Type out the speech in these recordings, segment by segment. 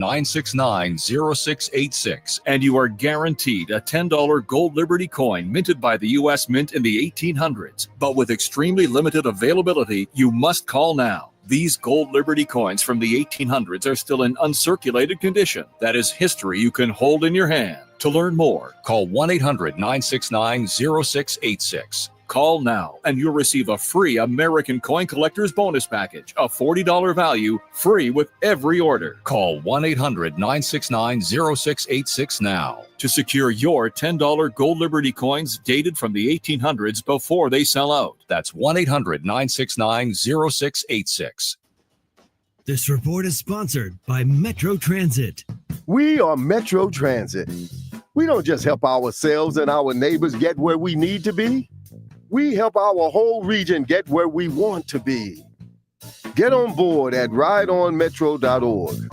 969-0686, and you are guaranteed a $10 gold Liberty coin minted by the U.S. Mint in the 1800s. But with extremely limited availability, you must call now. These gold Liberty coins from the 1800s are still in uncirculated condition. That is history you can hold in your hand. To learn more, call 1-800-969-0686. Call now, and you'll receive a free American Coin Collector's Bonus Package, a $40 value, free with every order. Call 1-800-969-0686 now to secure your $10 Gold Liberty coins dated from the 1800s before they sell out. That's 1-800-969-0686. This report is sponsored by Metro Transit. We are Metro Transit. We don't just help ourselves and our neighbors get where we need to be. We help our whole region get where we want to be. Get on board at rideonmetro.org.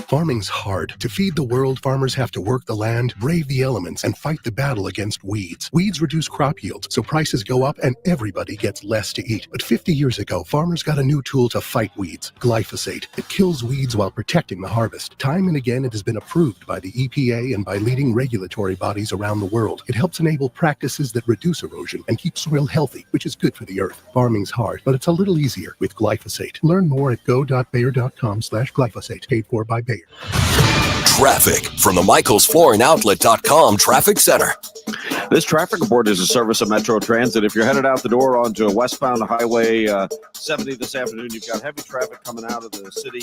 Farming's hard. To feed the world, farmers have to work the land, brave the elements, and fight the battle against weeds. Weeds reduce crop yields, so prices go up and everybody gets less to eat. But 50 years ago, farmers got a new tool to fight weeds, glyphosate. It kills weeds while protecting the harvest. Time and again, it has been approved by the EPA and by leading regulatory bodies around the world. It helps enable practices that reduce erosion and keep soil healthy, which is good for the earth. Farming's hard, but it's a little easier with glyphosate. Learn more at go.bayer.com/glyphosate, paid for by Bayer. Traffic from the michaelsflooringoutlet.com traffic center. This traffic report is a service of Metro Transit. If you're headed out the door onto westbound Highway 70 this afternoon, you've got heavy traffic coming out of the city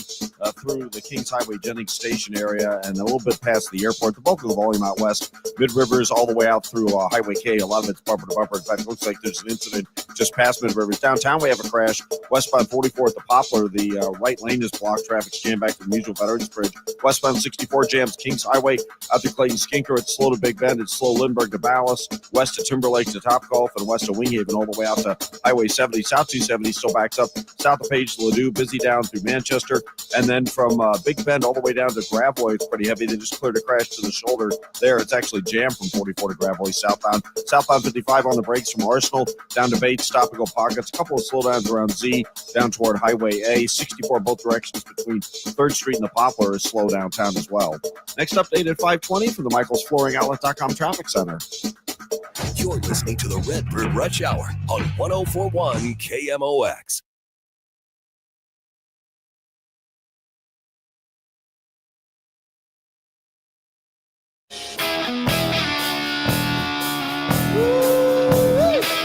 through the Kings Highway Jennings Station area and a little bit past the airport. The bulk of the volume out west, Mid-Rivers all the way out through Highway K. A lot of it's bumper to bumper. In fact, it looks like there's an incident just past Mid-Rivers. Downtown, we have a crash. Westbound 44th to Poplar, the right lane is blocked. Traffic's jammed back to the Mutual Veterans Bridge. Westbound 64 jams Kings Highway out to Clayton Skinker. It's slow to Big Bend. It's slow Lindbergh to Ballas. West of Timberlake to Topgolf, and west of Winghaven all the way out to Highway 70. South 270 still backs up south of Page to Ladue, busy down through Manchester, and then from Big Bend all the way down to Gravois, it's pretty heavy. They just cleared a crash to the shoulder there. It's actually jammed from 44 to Gravois southbound. Southbound 55 on the brakes from Arsenal down to Bates, stop-and-go pockets. A couple of slowdowns around Z down toward Highway A. 64 both directions between 3rd Street and the Poplar is slow downtown as well. Next update at 5:20 from the michaelsflooringoutlet.com traffic center. You're listening to the Redbird Rush Hour on 104.1 KMOX.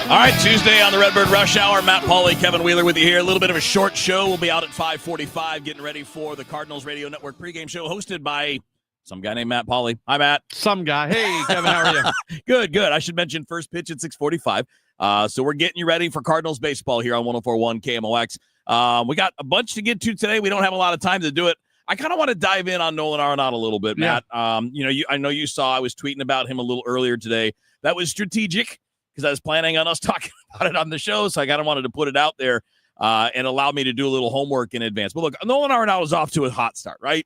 All right, Tuesday on the Redbird Rush Hour. Matt Pauley, Kevin Wheeler with you here. A little bit of a short show. We'll be out at 5:45 getting ready for the Cardinals Radio Network pregame show hosted by some guy named Matt Pauley. Hi, Matt. Some guy. Hey, Kevin, how are you? Good. I should mention first pitch at 6:45. So we're getting you ready for Cardinals baseball here on 104.1 KMOX. We got a bunch to get to today. We don't have a lot of time to do it. I kind of want to dive in on Nolan Arenado a little bit, Matt. Yeah. I know you saw I was tweeting about him a little earlier today. That was strategic because I was planning on us talking about it on the show, so I kind of wanted to put it out there and allow me to do a little homework in advance. But look, Nolan Arenado's off to a hot start, right?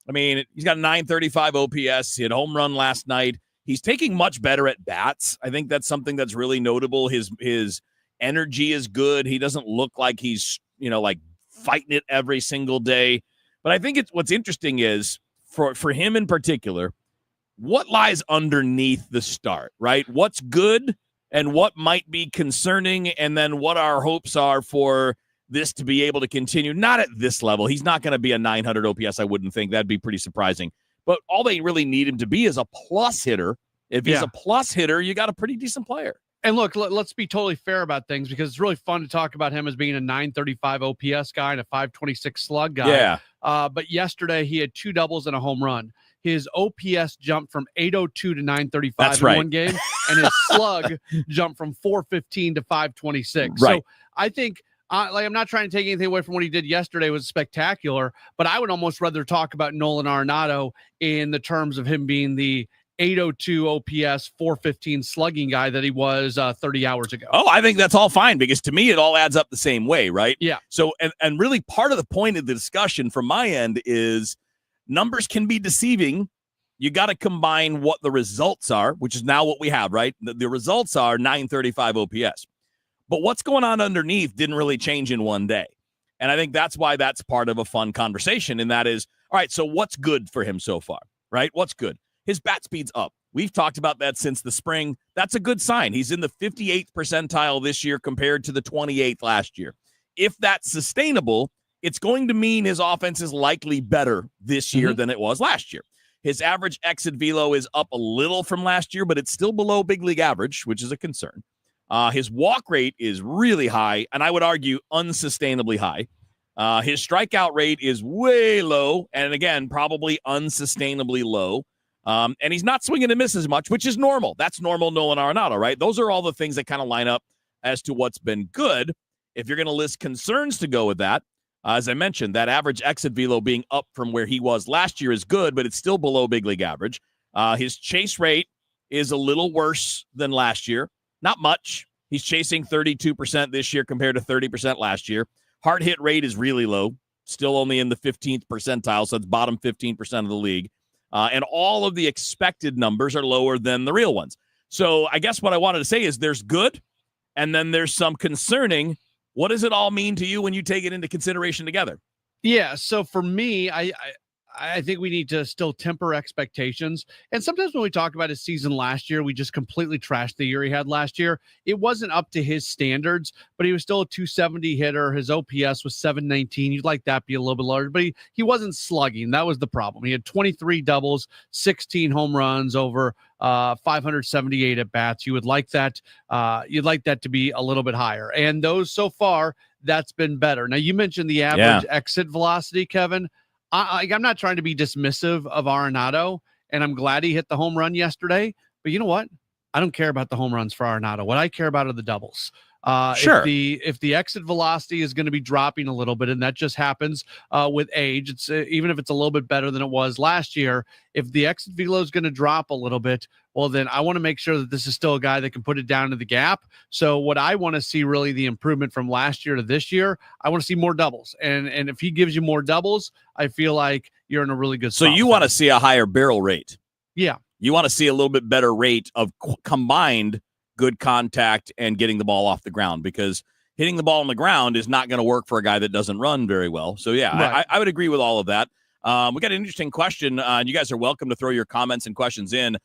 I mean, he's got a 935 OPS. He had a home run last night. He's taking much better at bats. I think that's something that's really notable. His energy is good. He doesn't look like he's, like fighting it every single day. But I think what's interesting is for him in particular, what lies underneath the start, right? What's good and what might be concerning, and then what our hopes are for this to be able to continue. Not at this level. He's not going to be a 900 OPS, I wouldn't think. That'd be pretty surprising. But all they really need him to be is a plus hitter. If he's a plus hitter, you got a pretty decent player. And look, let's be totally fair about things because it's really fun to talk about him as being a 935 OPS guy and a 526 slug guy. Yeah. But yesterday he had 2 doubles and a home run. His OPS jumped from 802 to 935 in one game, and his slug jumped from 415 to 526. Right. So I think, I'm not trying to take anything away from what he did yesterday. It was spectacular, but I would almost rather talk about Nolan Arenado in the terms of him being the 802 OPS, 415 slugging guy that he was 30 hours ago. Oh, I think that's all fine because to me it all adds up the same way, right? Yeah. So, and really part of the point of the discussion from my end is numbers can be deceiving. You got to combine what the results are, which is now what we have, right? The results are 935 OPS. But what's going on underneath didn't really change in one day. And I think that's why that's part of a fun conversation. And that is, All right, so what's good for him so far, right? What's good? His bat speed's up. We've talked about that since the spring. That's a good sign. He's in the 58th percentile this year compared to the 28th last year. If that's sustainable, it's going to mean his offense is likely better this year than it was last year. His average exit velo is up a little from last year, but it's still below big league average, which is a concern. His walk rate is really high, and I would argue unsustainably high. His strikeout rate is way low, and again, probably unsustainably low. And he's not swinging and miss as much, which is normal. That's normal Nolan Arenado, right? Those are all the things that kind of line up as to what's been good. If you're going to list concerns to go with that, as I mentioned, that average exit velo being up from where he was last year is good, but it's still below big league average. His chase rate is a little worse than last year. Not much. He's chasing 32% this year compared to 30% last year. Hard hit rate is really low, still only in the 15th percentile, so it's bottom 15% of the league. And all of the expected numbers are lower than the real ones. So I guess what I wanted to say is there's good, and then there's some concerning. What does it all mean to you when you take it into consideration together? Yeah. So for me, I think we need to still temper expectations. And sometimes when we talk about his season last year, we just completely trashed the year he had last year. It wasn't up to his standards, but he was still a 270 hitter. His OPS was 719. You'd like that be a little bit lower, but he wasn't slugging. That was the problem. He had 23 doubles, 16 home runs over 578 at bats. You would like that. You'd like that to be a little bit higher. And those so far, that's been better. Now you mentioned the average exit velocity, Kevin. I'm not trying to be dismissive of Arenado, and I'm glad he hit the home run yesterday. But you know what? I don't care about the home runs for Arenado. What I care about are the doubles. Sure. If the exit velocity is going to be dropping a little bit, and that just happens with age, it's even if it's a little bit better than it was last year. If the exit velo is going to drop a little bit, well, then I want to make sure that this is still a guy that can put it down to the gap. So what I want to see really the improvement from last year to this year, I want to see more doubles. And if he gives you more doubles, I feel like you're in a really good spot. So you want to see a higher barrel rate. Yeah. You want to see a little bit better rate of combined good contact and getting the ball off the ground, because hitting the ball on the ground is not going to work for a guy that doesn't run very well. So, yeah, right. I would agree with all of that. We got an interesting question, and you guys are welcome to throw your comments and questions in.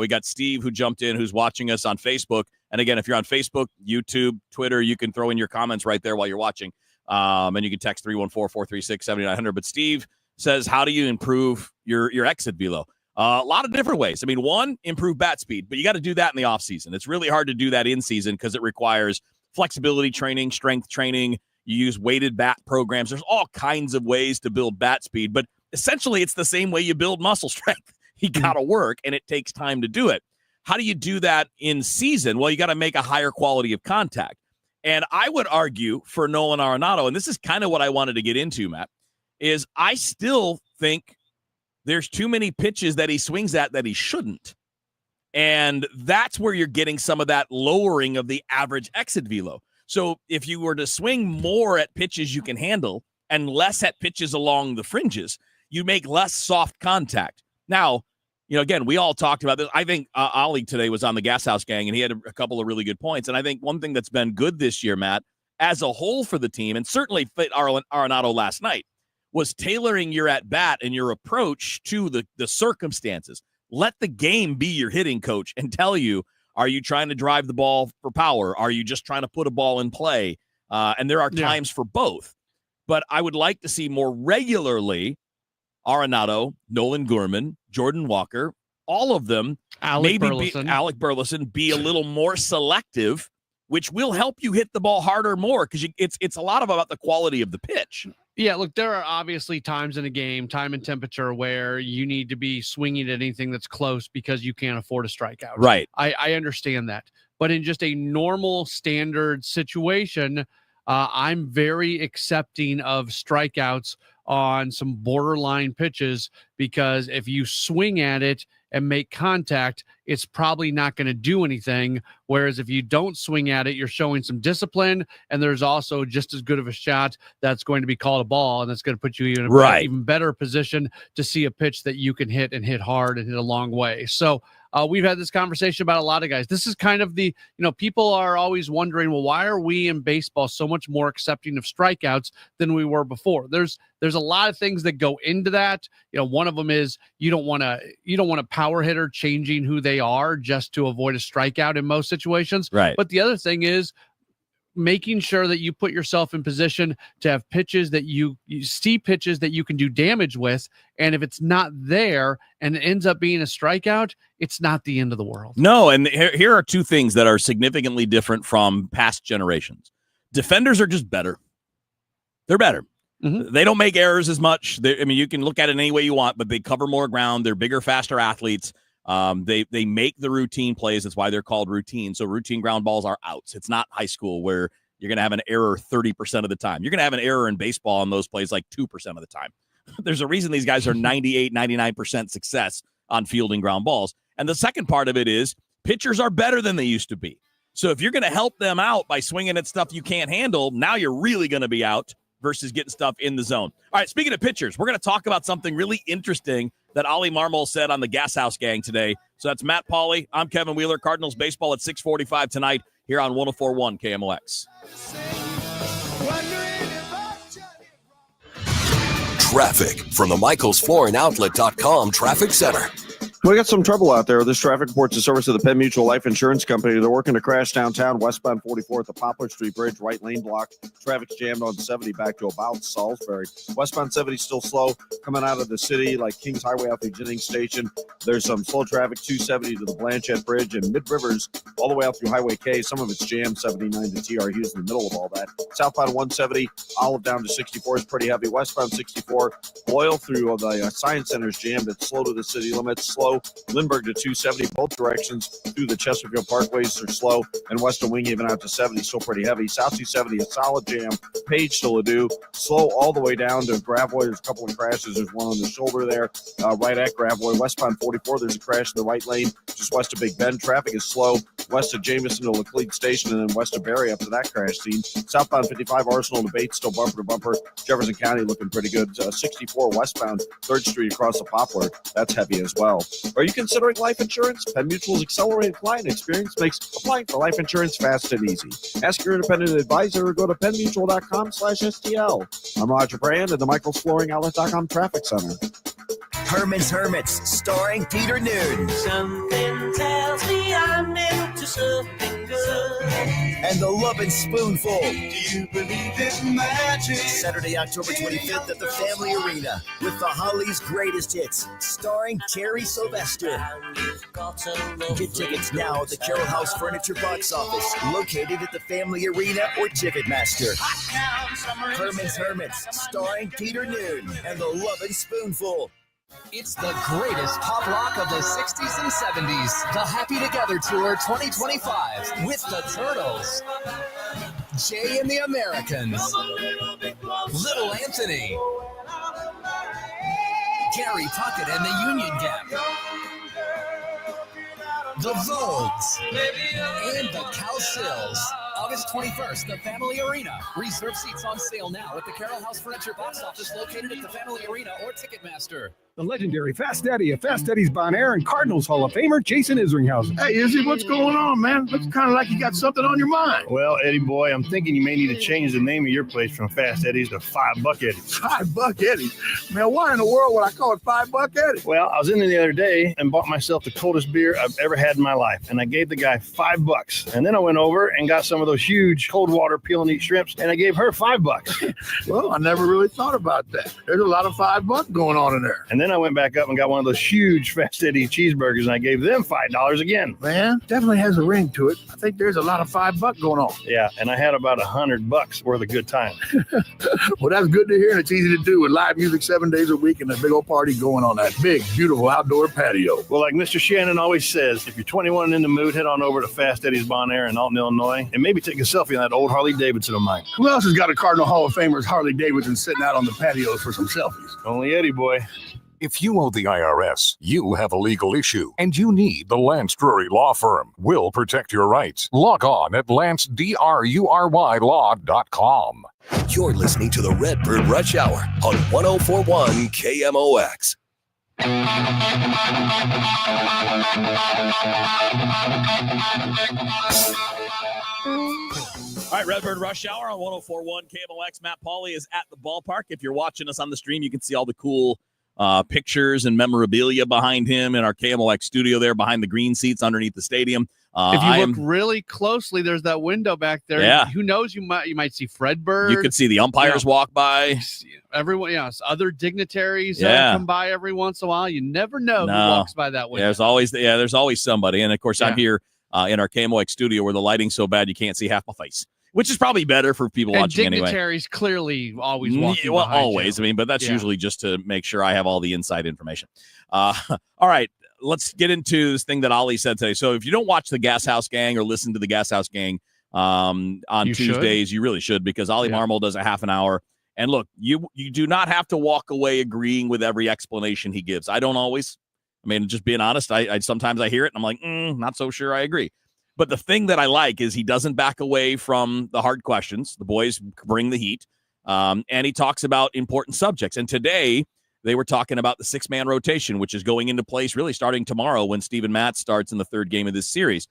We got Steve who jumped in, who's watching us on Facebook. And again, if you're on Facebook, YouTube, Twitter, you can throw in your comments right there while you're watching. And you can text 314-436-7900. But Steve says, how do you improve your exit velo? A lot of different ways. I mean, one, improve bat speed, but you got to do that in the offseason. It's really hard to do that in season because it requires flexibility training, strength training. You use weighted bat programs. There's all kinds of ways to build bat speed, but essentially it's the same way you build muscle strength. You got to work, and it takes time to do it. How do you do that in season? Well, you got to make a higher quality of contact. And I would argue for Nolan Arenado, and this is kind of what I wanted to get into, Matt, is I still think there's too many pitches that he swings at that he shouldn't. And that's where you're getting some of that lowering of the average exit velo. So if you were to swing more at pitches you can handle and less at pitches along the fringes, you make less soft contact. Now, again, we all talked about this. I think Ollie today was on the Gas House Gang, and he had a couple of really good points. And I think one thing that's been good this year, Matt, as a whole for the team, and certainly fit Arenado last night, was tailoring your at-bat and your approach to the circumstances. Let the game be your hitting coach and tell you, are you trying to drive the ball for power? Are you just trying to put a ball in play? And there are times for both. But I would like to see more regularly Arenado, Nolan Gorman, Jordan Walker, all of them, Alec Burleson, be a little more selective, which will help you hit the ball harder more, because it's a lot about the quality of the pitch. Yeah, look, there are obviously times in a game, time and temperature, where you need to be swinging at anything that's close because you can't afford a strikeout. Right. I understand that. But in just a normal standard situation, I'm very accepting of strikeouts on some borderline pitches, because if you swing at it and make contact, it's probably not going to do anything. Whereas if you don't swing at it, you're showing some discipline, and there's also just as good of a shot that's going to be called a ball, and that's going to put you in a even better position to see a pitch that you can hit and hit hard and hit a long way. So we've had this conversation about a lot of guys. This is kind of the, people are always wondering, well, why are we in baseball so much more accepting of strikeouts than we were before? There's a lot of things that go into that. One of them is you don't want a power hitter changing who they are just to avoid a strikeout in most situations. Right. But the other thing is making sure that you put yourself in position to have pitches that you see pitches that you can do damage with. And if it's not there and it ends up being a strikeout, it's not the end of the world. No. And here are two things that are significantly different from past generations. Defenders are just better. They're better. Mm-hmm. They don't make errors as much. You can look at it any way you want, but they cover more ground. They're bigger, faster athletes. They make the routine plays. That's why they're called routine. So routine ground balls are outs. It's not high school where you're going to have an error 30% of the time. You're going to have an error in baseball on those plays like 2% of the time. There's a reason these guys are 98, 99% success on fielding ground balls. And the second part of it is pitchers are better than they used to be. So if you're going to help them out by swinging at stuff you can't handle, now you're really going to be out versus getting stuff in the zone. All right, speaking of pitchers, we're going to talk about something really interesting that Ollie Marmol said on the Gas House Gang today. So that's Matt Pauley. I'm Kevin Wheeler. Cardinals baseball at 6:45 tonight here on 104.1 KMOX. Traffic from the MichaelsFlooringOutlet.com Traffic Center. We got some trouble out there. This traffic report's a service of the Penn Mutual Life Insurance Company. They're working to crash downtown, westbound 44 at the Poplar Street Bridge, right lane block. Traffic's jammed on 70 back to about Salisbury. Westbound 70 still slow coming out of the city, like Kings Highway out through Jennings Station. There's some slow traffic, 270 to the Blanchette Bridge and Mid-Rivers all the way out through Highway K. Some of it's jammed, 79 to TR Hughes in the middle of all that. Southbound 170, Olive down to 64 is pretty heavy. Westbound 64, Boyle through the Science Center is jammed. It's slow to the city limits, slow. Lindbergh to 270, both directions through the Chesterfield Parkways are slow, and Western Wing even out to 70, still pretty heavy. South 270, a solid jam. Page still a do. Slow all the way down to Gravois. There's a couple of crashes. There's one on the shoulder there, right at Gravois. Westbound 44, there's a crash in the right lane, just west of Big Bend. Traffic is slow. West of Jameson to Laclede Station, and then west of Barry up to that crash scene. Southbound 55, Arsenal to Bates, still bumper to bumper. Jefferson County looking pretty good. 64 westbound 3rd Street across the Poplar. That's heavy as well. Are you considering life insurance? Penn Mutual's accelerated client experience makes applying for life insurance fast and easy. Ask your independent advisor or go to pennmutual.com/STL. I'm Roger Brand at the MichaelsFlooringOutlet.com Traffic Center. Herman's Hermits, starring Peter Noon. Something tells me I'm into something good. And the Lovin' Spoonful. Do you believe it's magic? Saturday, October 25th at the Family Arena with the Hollies' greatest hits, starring Terry Sylvester. Get tickets now at the Carroll House Furniture box office, located at the Family Arena or Ticketmaster. Herman's Hermits, starring Peter Noon and the Lovin' Spoonful. It's the greatest pop rock of the 60s and 70s. The Happy Together Tour 2025 with the Turtles, Jay and the Americans, Little Anthony, Gary Puckett and the Union Gap, the Vogues, and the Cowsills. August 21st, the Family Arena. Reserve seats on sale now at the Carroll House Furniture box office located at the Family Arena or Ticketmaster. The legendary Fast Eddie of Fast Eddie's Bon Air and Cardinals Hall of Famer Jason Isringhausen. Hey, Izzy, what's going on, man? Looks kind of like you got something on your mind. Well, Eddie boy, I'm thinking you may need to change the name of your place from Fast Eddie's to $5 Eddie's. $5 Eddie's? Man, why in the world would I call it $5 Eddie's? Well, I was in there the other day and bought myself the coldest beer I've ever had in my life, and I gave the guy $5. And then I went over and got some of those huge cold water peel and eat shrimps, and I gave her $5. Well, I never really thought about that. There's a lot of $5 going on in there. And then I went back up and got one of those huge Fast Eddie cheeseburgers, and I gave them $5 again. Man, definitely has a ring to it. I think there's a lot of $5 going on. Yeah, and I had about $100 worth of good time. Well, that's good to hear, and it's easy to do with live music 7 days a week and a big old party going on that big, beautiful outdoor patio. Well, like Mr. Shannon always says, if you're 21 and in the mood, head on over to Fast Eddie's Bon Air in Alton, Illinois, and maybe take a selfie on that old Harley Davidson of mine. Who else has got a Cardinal Hall of Famer's Harley Davidson sitting out on the patios for some selfies? Only Eddie boy. If you owe the IRS, you have a legal issue, and you need the Lance Drury Law Firm. We'll protect your rights. Log on at LanceDruryLaw.com. You're listening to the Redbird Rush Hour on 104.1 KMOX. All right, Redbird Rush Hour on 104.1 KMOX. Matt Pauley is at the ballpark. If you're watching us on the stream, you can see all the cool pictures and memorabilia behind him in our KMOX studio there behind the green seats underneath the stadium. If you look really closely, there's that window back there. Yeah. Who knows? You might see Redbird. You could see the umpires walk by. Everyone, other dignitaries come by every once in a while. You never know who walks by that window. There's always somebody. And of course, I'm here in our KMOX studio where the lighting's so bad you can't see half my face, which is probably better for people watching anyway. Dignitaries clearly always walking behind always. you. I mean, but that's usually just to make sure I have all the inside information. All right. Let's get into this thing that Ollie said today. So if you don't watch the Gas House Gang or listen to the Gas House Gang on Tuesdays, you really should, because Ollie Marmol does a half an hour. And look, you do not have to walk away agreeing with every explanation he gives. I don't always. I mean, just being honest, I sometimes I hear it and I'm like, not so sure I agree. But the thing that I like is he doesn't back away from the hard questions. The boys bring the heat. And he talks about important subjects. And today, they were talking about the six-man rotation, which is going into place really starting tomorrow when Steven Matz starts in the third game of this series.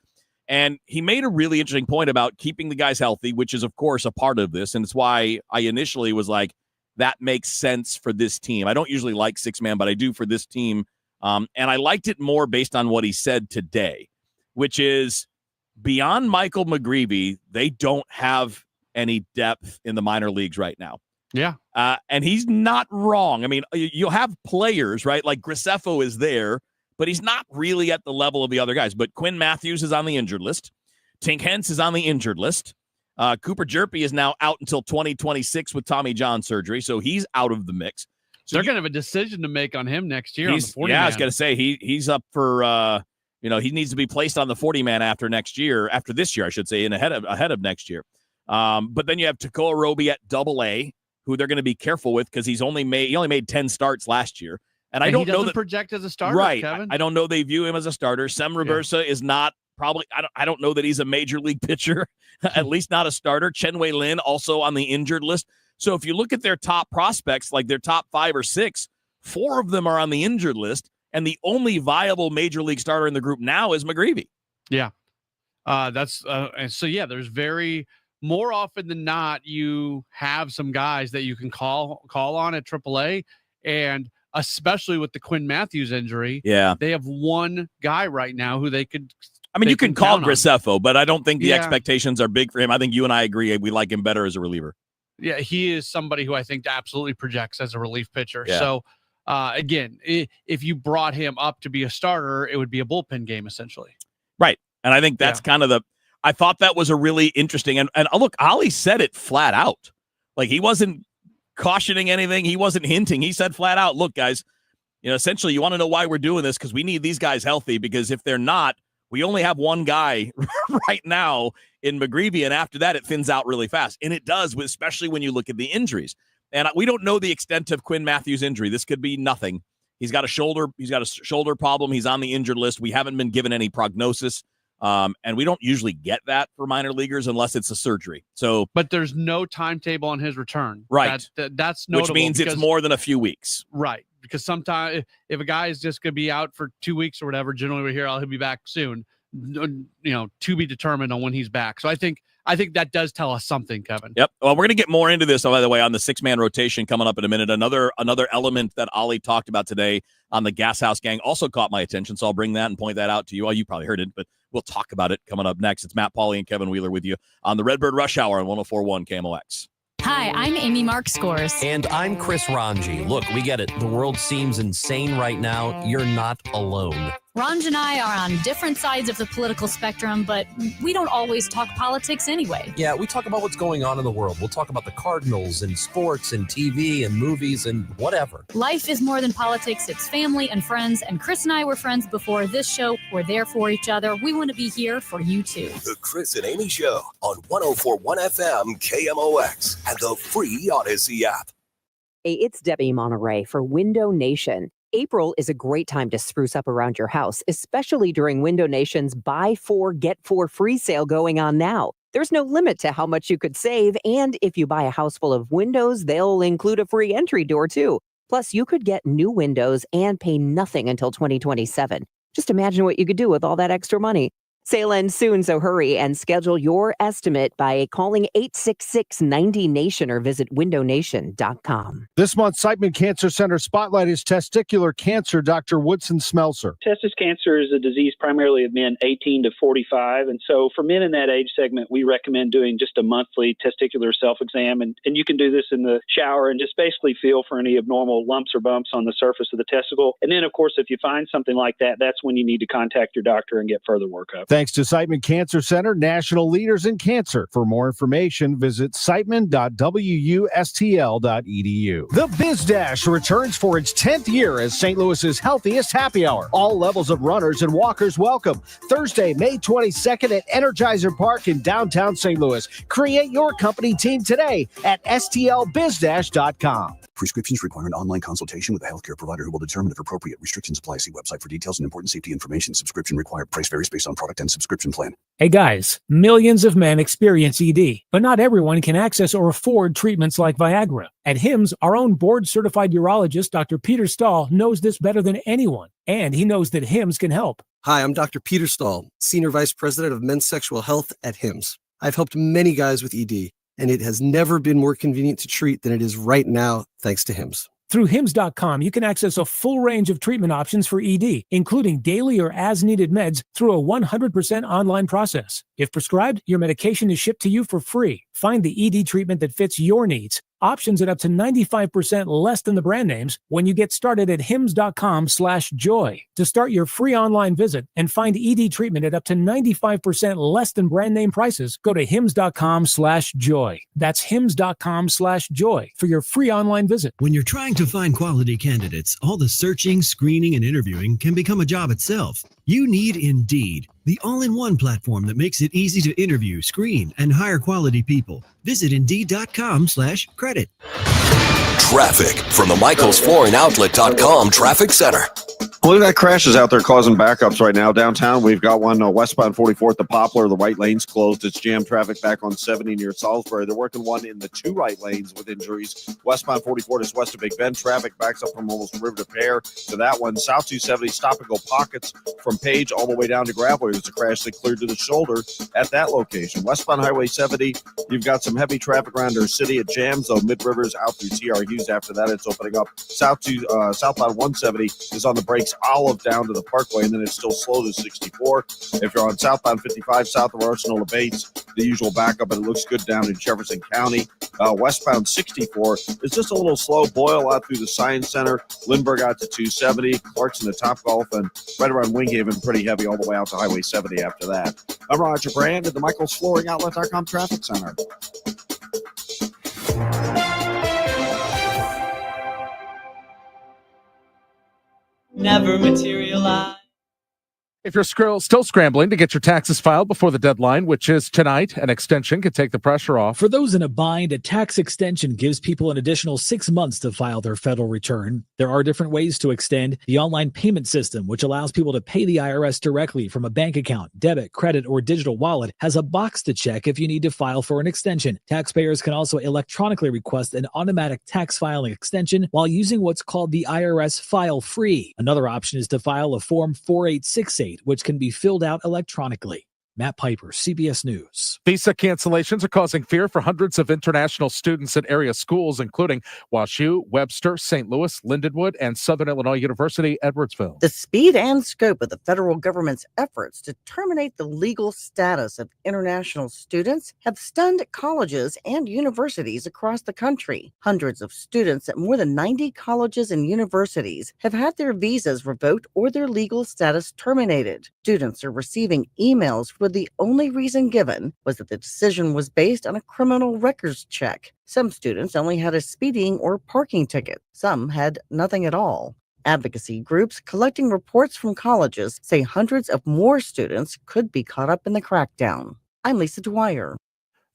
And he made a really interesting point about keeping the guys healthy, which is, of course, a part of this. And it's why I initially was like, that makes sense for this team. I don't usually like six-man, but I do for this team. And I liked it more based on what he said today, which is beyond Michael McGreevy, they don't have any depth in the minor leagues right now. Yeah. And he's not wrong. I mean, you'll have players, right? Like Graceffo is there, but he's not really at the level of the other guys. But Quinn Matthews is on the injured list. Tink Hence is on the injured list. Cooper Jerpy is now out until 2026 with Tommy John surgery, so he's out of the mix. So they're going to have a decision to make on him next year on the 40-man. Yeah, I was going to say he's up for he needs to be placed on the 40-man after this year, I should say, and ahead of next year. But then you have Tekoa Roby at AA, who they're going to be careful with because he only made 10 starts last year. And I don't know that project as a starter, right. Kevin. I don't know they view him as a starter. Sem Reversa is not probably, I don't know that he's a major league pitcher, at least not a starter. Chen Wei Lin also on the injured list. So if you look at their top prospects, like their top 5 or 6, 4 of them are on the injured list. And the only viable major league starter in the group now is McGreevy. Yeah. There's more often than not, you have some guys that you can call on at AAA, and especially with the Quinn Matthews injury, they have one guy right now who they could. I mean, you can call Graceffo, but I don't think the expectations are big for him. I think you and I agree. We like him better as a reliever. Yeah, he is somebody who I think absolutely projects as a relief pitcher. Yeah. So, again, if you brought him up to be a starter, it would be a bullpen game essentially. Right, and I think that's kind of I thought that was a really interesting, and look, Ollie said it flat out. Like, he wasn't cautioning anything. He wasn't hinting. He said flat out, look, guys, essentially you want to know why we're doing this, because we need these guys healthy, because if they're not, we only have one guy right now in McGreevy, and after that it thins out really fast. And it does, especially when you look at the injuries. And we don't know the extent of Quinn Matthews' injury. This could be nothing. He's got a shoulder problem. He's on the injured list. We haven't been given any prognosis. And we don't usually get that for minor leaguers unless it's a surgery. So, but there's no timetable on his return. Right. That's notable, which means it's more than a few weeks. Right. Because sometimes if a guy is just going to be out for 2 weeks or whatever, generally we hear, he'll be back soon, to be determined on when he's back. So I think that does tell us something, Kevin. Yep. Well, we're going to get more into this, by the way, on the 6-man rotation coming up in a minute. Another element that Ollie talked about today on the Gas House Gang also caught my attention, so I'll bring that and point that out to you. Well, you probably heard it, but we'll talk about it coming up next. It's Matt Pauley and Kevin Wheeler with you on the Redbird Rush Hour on 104.1 KMOX. Hi, I'm Amy Mark Scores. And I'm Chris Ranji. Look, we get it. The world seems insane right now. You're not alone. Ranj and I are on different sides of the political spectrum, but we don't always talk politics anyway. Yeah, we talk about what's going on in the world. We'll talk about the Cardinals and sports and TV and movies and whatever. Life is more than politics. It's family and friends. And Chris and I were friends before this show. We're there for each other. We want to be here for you, too. The Chris and Amy Show on 104.1 FM KMOX and the free Odyssey app. Hey, it's Debbie Monterey for Window Nation. April is a great time to spruce up around your house, especially during Window Nation's Buy 4, Get 4 free sale going on now. There's no limit to how much you could save, and if you buy a house full of windows, they'll include a free entry door too. Plus, you could get new windows and pay nothing until 2027. Just imagine what you could do with all that extra money. Sale ends soon, so hurry and schedule your estimate by calling 866-90-NATION or visit windownation.com. This month, Siteman Cancer Center Spotlight is testicular cancer. Dr. Woodson Smelser. Testis cancer is a disease primarily of men 18 to 45. And so for men in that age segment, we recommend doing just a monthly testicular self-exam. And you can do this in the shower and just basically feel for any abnormal lumps or bumps on the surface of the testicle. And then, of course, if you find something like that, that's when you need to contact your doctor and get further workup. Thanks to Siteman Cancer Center, national leaders in cancer. For more information, visit siteman.wustl.edu. The Biz Dash returns for its 10th year as St. Louis's healthiest happy hour. All levels of runners and walkers welcome. Thursday, May 22nd at Energizer Park in downtown St. Louis. Create your company team today at stlbizdash.com. Prescriptions require an online consultation with a healthcare provider who will determine if appropriate. Restrictions apply. See website for details and important safety information. Subscription required. Price varies based on product and subscription plan. Hey guys, millions of men experience ED, but not everyone can access or afford treatments like Viagra. At HIMSS, our own board-certified urologist, Dr. Peter Stahl, knows this better than anyone, and he knows that HIMSS can help. Hi, I'm Dr. Peter Stahl, Senior Vice President of Men's Sexual Health at HIMSS. I've helped many guys with ED, and it has never been more convenient to treat than it is right now, thanks to HIMSS. Through HIMSS.com, you can access a full range of treatment options for ED, including daily or as-needed meds through a 100% online process. If prescribed, your medication is shipped to you for free. Find the ED treatment that fits your needs. Options at up to 95% less than the brand names when you get started at hims.com/joy. To start your free online visit and find ED treatment at up to 95% less than brand name prices, go to hims.com/joy. That's hims.com/joy for your free online visit. When you're trying to find quality candidates, all the searching, screening, and interviewing can become a job itself. You need Indeed, the all-in-one platform that makes it easy to interview, screen, and hire quality people. Visit Indeed.com/credit. Traffic from the MichaelsFlooringOutlet.com Traffic Center. Well, we've got crashes out there causing backups right now. Downtown, we've got one westbound 44th, the Poplar. The right lane's closed. It's jammed traffic back on 70 near Salisbury. They're working one in the two right lanes with injuries. Westbound 44th is west of Big Bend. Traffic backs up from almost River to Pear to that one. South 270, stop-and-go pockets from Page all the way down to Gravelly. There's a crash that cleared to the shoulder at that location. Westbound Highway 70, you've got some heavy traffic around our city at jams, though Mid-Rivers out through TR Hughes. After that, it's opening up. Southbound 170 is on the brakes. Olive down to the Parkway, and then it's still slow to 64. If you're on southbound 55 south of Arsenal Bates, the usual backup, and it looks good down in Jefferson County. Westbound 64 is just a little slow. Boyle out through the Science Center, Lindbergh out to 270, Clarkson to Topgolf, and right around Winghaven, pretty heavy all the way out to Highway 70 after that. I'm Roger Brand at the MichaelsFlooringOutlet.com Traffic Center. Never materialize. If you're still scrambling to get your taxes filed before the deadline, which is tonight, an extension could take the pressure off. For those in a bind, a tax extension gives people an additional 6 months to file their federal return. There are different ways to extend. The online payment system, which allows people to pay the IRS directly from a bank account, debit, credit, or digital wallet, has a box to check if you need to file for an extension. Taxpayers can also electronically request an automatic tax filing extension while using what's called the IRS File Free. Another option is to file a Form 4868, which can be filled out electronically. Matt Piper, CBS News. Visa cancellations are causing fear for hundreds of international students at area schools, including WashU, Webster, St. Louis, Lindenwood, and Southern Illinois University, Edwardsville. The speed and scope of the federal government's efforts to terminate the legal status of international students have stunned colleges and universities across the country. Hundreds of students at more than 90 colleges and universities have had their visas revoked or their legal status terminated. Students are receiving emails where the only reason given was that the decision was based on a criminal records check. Some students only had a speeding or parking ticket. Some had nothing at all. Advocacy groups collecting reports from colleges say hundreds of more students could be caught up in the crackdown. I'm Lisa Dwyer.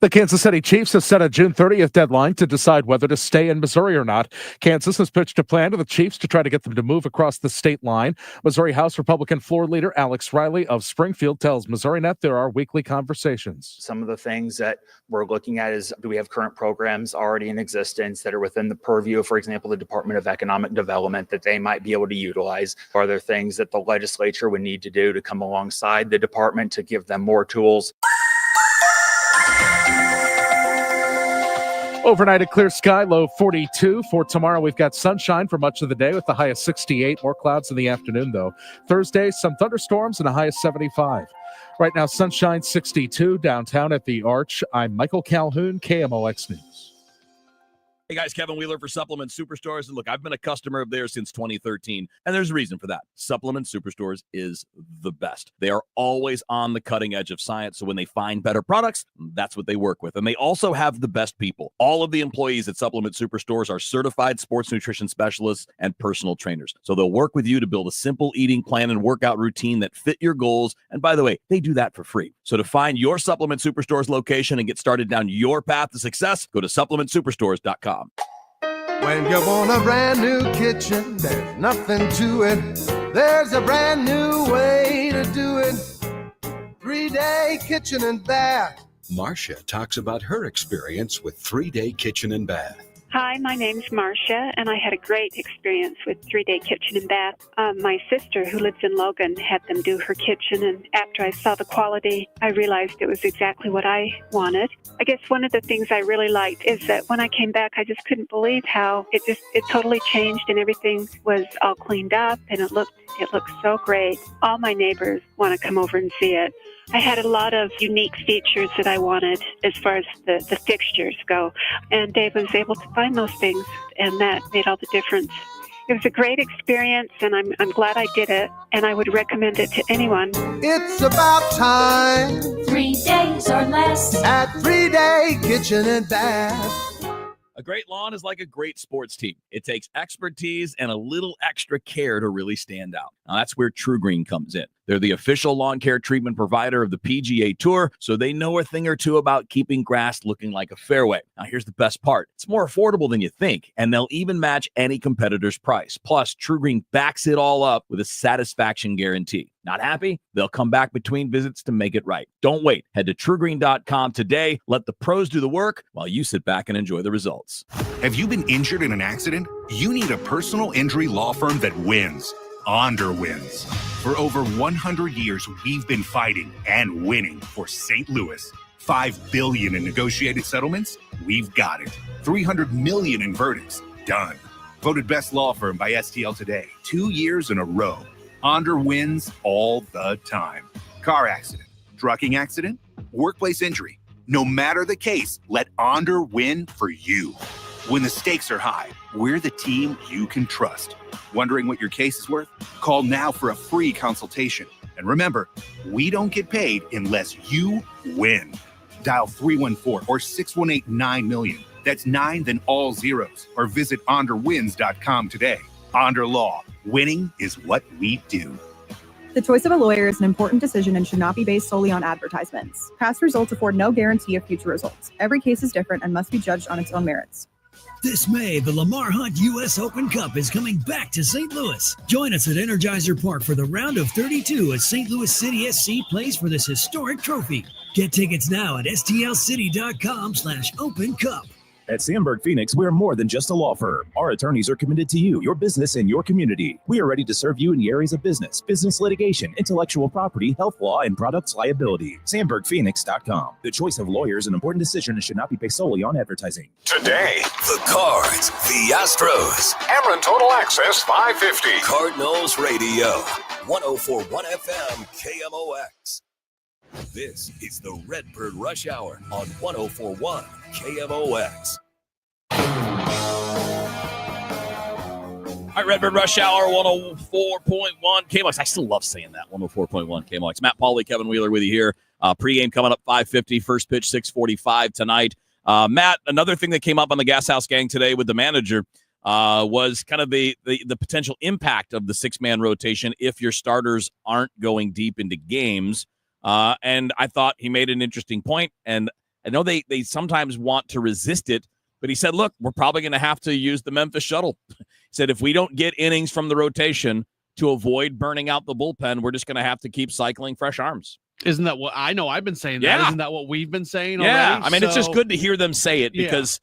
The Kansas City Chiefs have set a June 30th deadline to decide whether to stay in Missouri or not. Kansas has pitched a plan to the Chiefs to try to get them to move across the state line. Missouri House Republican floor leader Alex Riley of Springfield tells MissouriNet there are weekly conversations. Some of the things that we're looking at is, do we have current programs already in existence that are within the purview, for example, the Department of Economic Development, that they might be able to utilize? Are there things that the legislature would need to do to come alongside the department to give them more tools? Overnight, a clear sky, low 42. For tomorrow, we've got sunshine for much of the day with the high of 68. More clouds in the afternoon, though. Thursday, some thunderstorms and a high of 75. Right now, sunshine 62 downtown at the Arch. I'm Michael Calhoun, KMOX News. Hey guys, Kevin Wheeler for Supplement Superstores. And look, I've been a customer of theirs since 2013, and there's a reason for that. Supplement Superstores is the best. They are always on the cutting edge of science, so when they find better products, that's what they work with. And they also have the best people. All of the employees at Supplement Superstores are certified sports nutrition specialists and personal trainers. So they'll work with you to build a simple eating plan and workout routine that fit your goals. And by the way, they do that for free. So to find your Supplement Superstores location and get started down your path to success, go to supplementsuperstores.com. When you want a brand new kitchen, there's nothing to it. There's a brand new way to do it. 3-day kitchen and bath. Marcia talks about her experience with 3-day kitchen and bath. Hi, my name's Marcia, and I had a great experience with 3-day kitchen and bath. My sister, who lives in Logan, had them do her kitchen, and after I saw the quality, I realized it was exactly what I wanted. I guess one of the things I really liked is that when I came back, I just couldn't believe how it totally changed, and everything was all cleaned up, and it looked so great. All my neighbors want to come over and see it. I had a lot of unique features that I wanted as far as the fixtures go, and Dave was able to find those things, and that made all the difference. It was a great experience, and I'm glad I did it, and I would recommend it to anyone. It's about time. 3 days or less at 3-day kitchen and bath. A great lawn is like a great sports team. It takes expertise and a little extra care to really stand out. Now, that's where True Green comes in. They're the official lawn care treatment provider of the PGA Tour, so they know a thing or two about keeping grass looking like a fairway. Now, here's the best part. It's more affordable than you think, and they'll even match any competitor's price. Plus, True Green backs it all up with a satisfaction guarantee. Not happy? They'll come back between visits to make it right. Don't wait. Head to truegreen.com today. Let the pros do the work while you sit back and enjoy the results. Have you been injured in an accident? You need a personal injury law firm that wins. Onder wins. For over 100 years, we've been fighting and winning for St. Louis. $5 billion in negotiated settlements? We've got it. $300 million in verdicts? Done. Voted best law firm by STL Today 2 years in a row. Onder wins all the time. Car accident, trucking accident, workplace injury. No matter the case, let Onder win for you. When the stakes are high, we're the team you can trust. Wondering what your case is worth? Call now for a free consultation. And remember, we don't get paid unless you win. Dial 314 or 618-9-million. That's 9 then all zeros. Or visit onderwins.com today. Onder Law. Winning is what we do. The choice of a lawyer is an important decision and should not be based solely on advertisements. Past results afford no guarantee of future results. Every case is different and must be judged on its own merits. This May, the Lamar Hunt U.S. Open Cup is coming back to St. Louis. Join us at Energizer Park for the round of 32 as St. Louis City SC plays for this historic trophy. Get tickets now at stlcity.com/Open Cup. At Sandberg Phoenix, we're more than just a law firm. Our attorneys are committed to you, your business, and your community. We are ready to serve you in the areas of business litigation, intellectual property, health law, and products liability. SandbergPhoenix.com. The choice of lawyers is an important decision and should not be based solely on advertising. Today, the Cards, the Astros. Ameren Total Access 550. Cardinals Radio, 104.1 FM, KMOX. This is the Redbird Rush Hour on 104.1 KMOX. All right, Redbird Rush Hour, 104.1 KMOX. I still love saying that, 104.1 KMOX. Matt Pauley, Kevin Wheeler with you here. Pregame coming up 5:50, first pitch 6:45 tonight. Matt, another thing that came up on the Gas House Gang today with the manager was kind of the potential impact of the six-man rotation if your starters aren't going deep into games. And I thought he made an interesting point, and I know they sometimes want to resist it, but he said, look, we're probably going to have to use the Memphis shuttle. He said, if we don't get innings from the rotation to avoid burning out the bullpen, we're just going to have to keep cycling fresh arms. Isn't that what I know? I've been saying that. Yeah. Isn't that what we've been saying Yeah. already? I mean, it's just good to hear them say it because,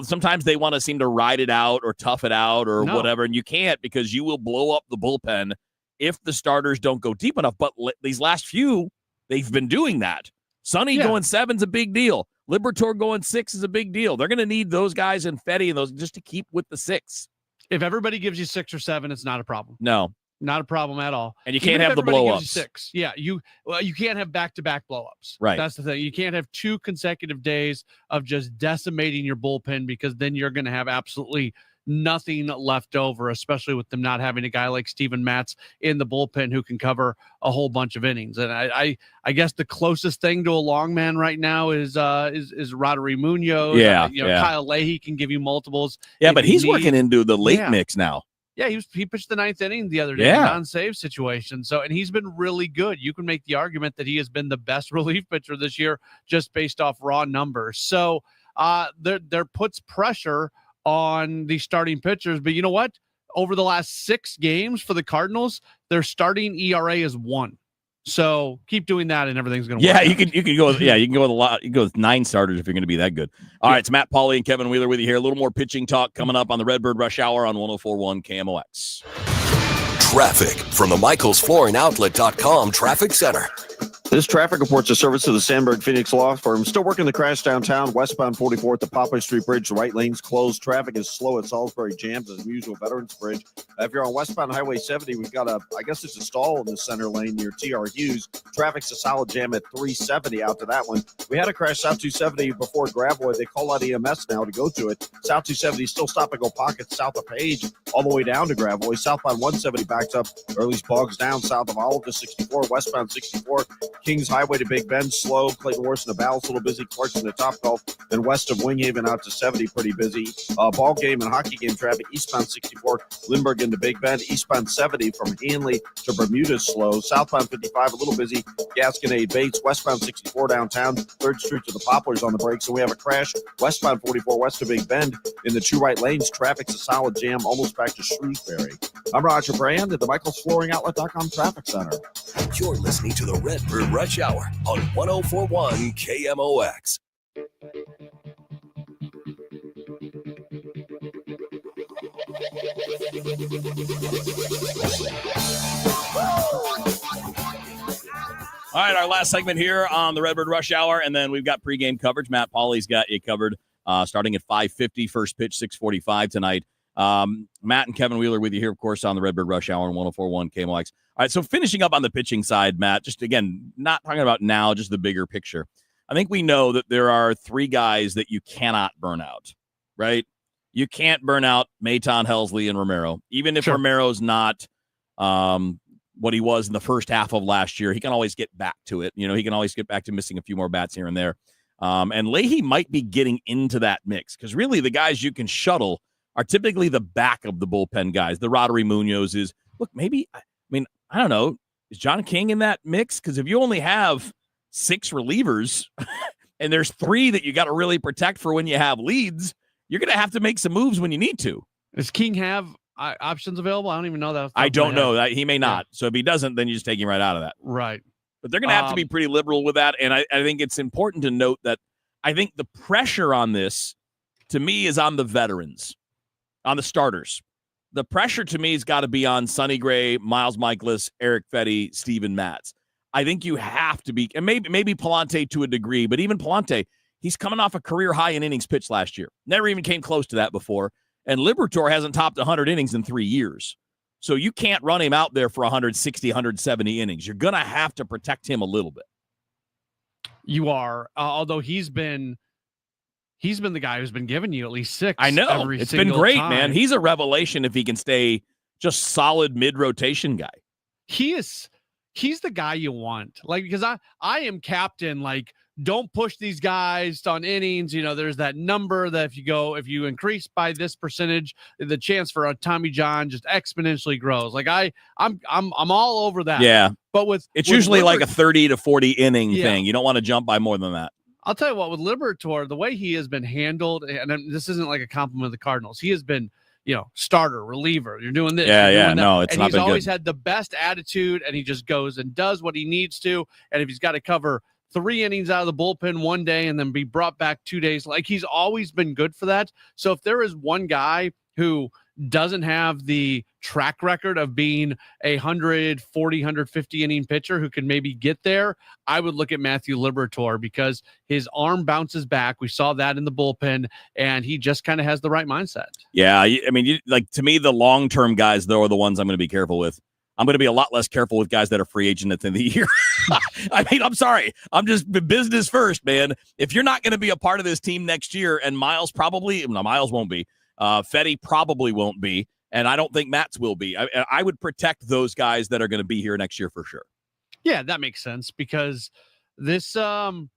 sometimes they want to seem to ride it out or tough it out or whatever. And you can't, because you will blow up the bullpen if the starters don't go deep enough. But these last few, they've been doing that. Sonny going 7's a big deal. Libertor going 6 is a big deal. They're going to need those guys and Fetty and those just to keep with the 6. If everybody gives you 6 or 7, it's not a problem. No. Not a problem at all. And you can't have the blow-ups. 6. Yeah, you can't have back-to-back blow-ups. Right. That's the thing. You can't have 2 consecutive days of just decimating your bullpen, because then you're going to have absolutely nothing left over, especially with them not having a guy like Steven Matz in the bullpen who can cover a whole bunch of innings. And I guess the closest thing to a long man right now is Roderick Munoz. Yeah, Kyle Leahy can give you multiples. Yeah, but he's working into the late mix now. Yeah, he pitched the 9th inning the other day in a non-save situation. So, and he's been really good. You can make the argument that he has been the best relief pitcher this year just based off raw numbers. So, there puts pressure on the starting pitchers. But you know what? Over the last 6 games for the Cardinals, their starting ERA is 1. So keep doing that, and everything's going to work. Yeah, you can go with you can go with a lot. You can go with 9 starters if you're going to be that good. All right, it's Matt Pauley and Kevin Wheeler with you here. A little more pitching talk coming up on the Redbird Rush Hour on 104.1 KMOX. Traffic from the MichaelsFlooringOutlet.com Traffic Center. This traffic report's a service of the Sandberg Phoenix Law Firm. Still working the crash downtown, westbound 44 at the Poplar Street Bridge. The right lane's closed. Traffic is slow at Salisbury Jams as usual, Veterans Bridge. If you're on westbound Highway 70, we've got I guess it's a stall in the center lane near T.R. Hughes. Traffic's a solid jam at 370 out to that one. We had a crash South 270 before Gravois. They call out EMS now to go to it. South 270 still stop and go pockets south of Page all the way down to Gravois. Southbound 170 backs up, or at least bogs down south of Olive to 64. Westbound 64. Kings Highway to Big Bend, slow. Clayton Worth and the Balance, a little busy. Clarkson to Topgolf. Then west of Winghaven out to 70, pretty busy. Ball game and hockey game traffic, eastbound 64, Lindbergh into Big Bend. Eastbound 70 from Hanley to Bermuda, slow. Southbound 55, a little busy. Gasconade Bates. Westbound 64 downtown. 3rd Street to the Poplars on the brakes. And we have a crash westbound 44 west of Big Bend in the 2 right lanes. Traffic's a solid jam almost back to Shrewsbury. I'm Roger Brand at the MichaelsFlooringOutlet.com Traffic Center. You're listening to the Redbird Rush Hour on 104.1 KMOX. All right, our last segment here on the Redbird Rush Hour, and then we've got pregame coverage. Matt Pauley's got you covered starting at 5:50, first pitch 6:45 tonight. Matt and Kevin Wheeler with you here, of course, on the Redbird Rush Hour on 104.1 KMOX. All right, so finishing up on the pitching side, Matt, just again, not talking about now, just the bigger picture. I think we know that there are 3 guys that you cannot burn out, right? You can't burn out Maton, Helsley, and Romero. Even if Romero's not what he was in the first half of last year, he can always get back to it. He can always get back to missing a few more bats here and there. And Leahy might be getting into that mix because really the guys you can shuttle are typically the back of the bullpen guys. The Roderick Munoz is, look, maybe, I don't know, is John King in that mix? Because if you only have 6 relievers and there's 3 that you got to really protect for when you have leads, you're going to have to make some moves when you need to. Does King have options available? I don't even know that. I don't know that. He may not. So if he doesn't, then you just take him right out of that. Right. But they're going to have to be pretty liberal with that. And I think it's important to note that I think the pressure on this, to me, is on the veterans, on the starters. The pressure to me has got to be on Sonny Gray, Miles Michaelis, Eric Fetty, Steven Matz. I think you have to be, and maybe Palante to a degree, but even Palante, he's coming off a career high in innings pitched last year. Never even came close to that before. And Libertor hasn't topped 100 innings in 3 years. So you can't run him out there for 160, 170 innings. You're going to have to protect him a little bit. You are, although he's been the guy who's been giving you at least 6. I know. It's been great, time. Man. He's a revelation if he can stay just solid mid-rotation guy. He's the guy you want. Because I am captain, don't push these guys on innings. There's that number that if you increase by this percentage, the chance for a Tommy John just exponentially grows. I'm all over that. Yeah. But it's usually like a 30 to 40 inning thing. You don't want to jump by more than that. I'll tell you what, with Liberatore, the way he has been handled, and this isn't like a compliment of the Cardinals, he has been, starter, reliever. You're doing this. Yeah, you're doing that. No, it's and not he's been always good. had the best attitude, and he just goes and does what he needs to. And if he's got to cover 3 innings out of the bullpen one day and then be brought back 2 days, like he's always been good for that. So if there is one guy who doesn't have the track record of being a 140, 150 inning pitcher who can maybe get there, I would look at Matthew Liberatore because his arm bounces back. We saw that in the bullpen, and he just kind of has the right mindset. Yeah, I mean, to me, the long-term guys, though, are the ones I'm going to be careful with. I'm going to be a lot less careful with guys that are free agent at the end of the year. I mean, I'm sorry. I'm just business first, man. If you're not going to be a part of this team next year, and Miles won't be, Fetty probably won't be, and I don't think Matz will be. I would protect those guys that are going to be here next year for sure. Yeah, that makes sense because this, going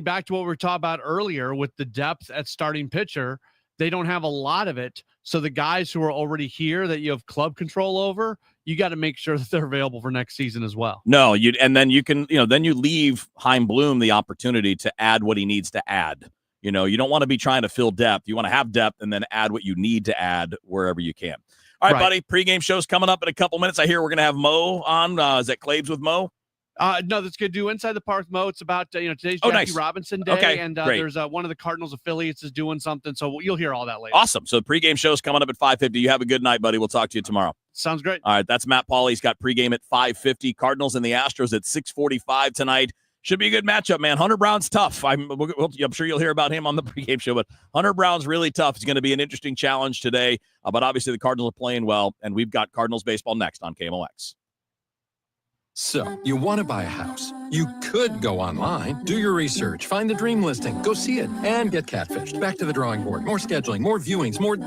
back to what we were talking about earlier with the depth at starting pitcher, they don't have a lot of it. So the guys who are already here that you have club control over, you got to make sure that they're available for next season as well. No, then you leave Chaim Bloom the opportunity to add what he needs to add. You don't want to be trying to fill depth. You want to have depth and then add what you need to add wherever you can. All right, buddy. Pregame show's coming up in a couple minutes. I hear we're going to have Mo on. Is that Claves with Mo? No, that's good. Do Inside the Park, Mo. It's about, today's Oh, Jackie nice. Robinson Day. Okay, and great. there's one of the Cardinals affiliates is doing something. So you'll hear all that later. Awesome. So the pregame show's coming up at 5:50. You have a good night, buddy. We'll talk to you tomorrow. Sounds great. All right, that's Matt Pauley. He's got pregame at 5:50. Cardinals and the Astros at 6:45 tonight. Should be a good matchup, man. Hunter Brown's tough. I'm sure you'll hear about him on the pregame show, but Hunter Brown's really tough. It's going to be an interesting challenge today. But obviously the Cardinals are playing well, and we've got Cardinals baseball next on KMOX. So, you want to buy a house. You could go online, do your research, find the dream listing, go see it, and get catfished. Back to the drawing board. More scheduling, more viewings, more this.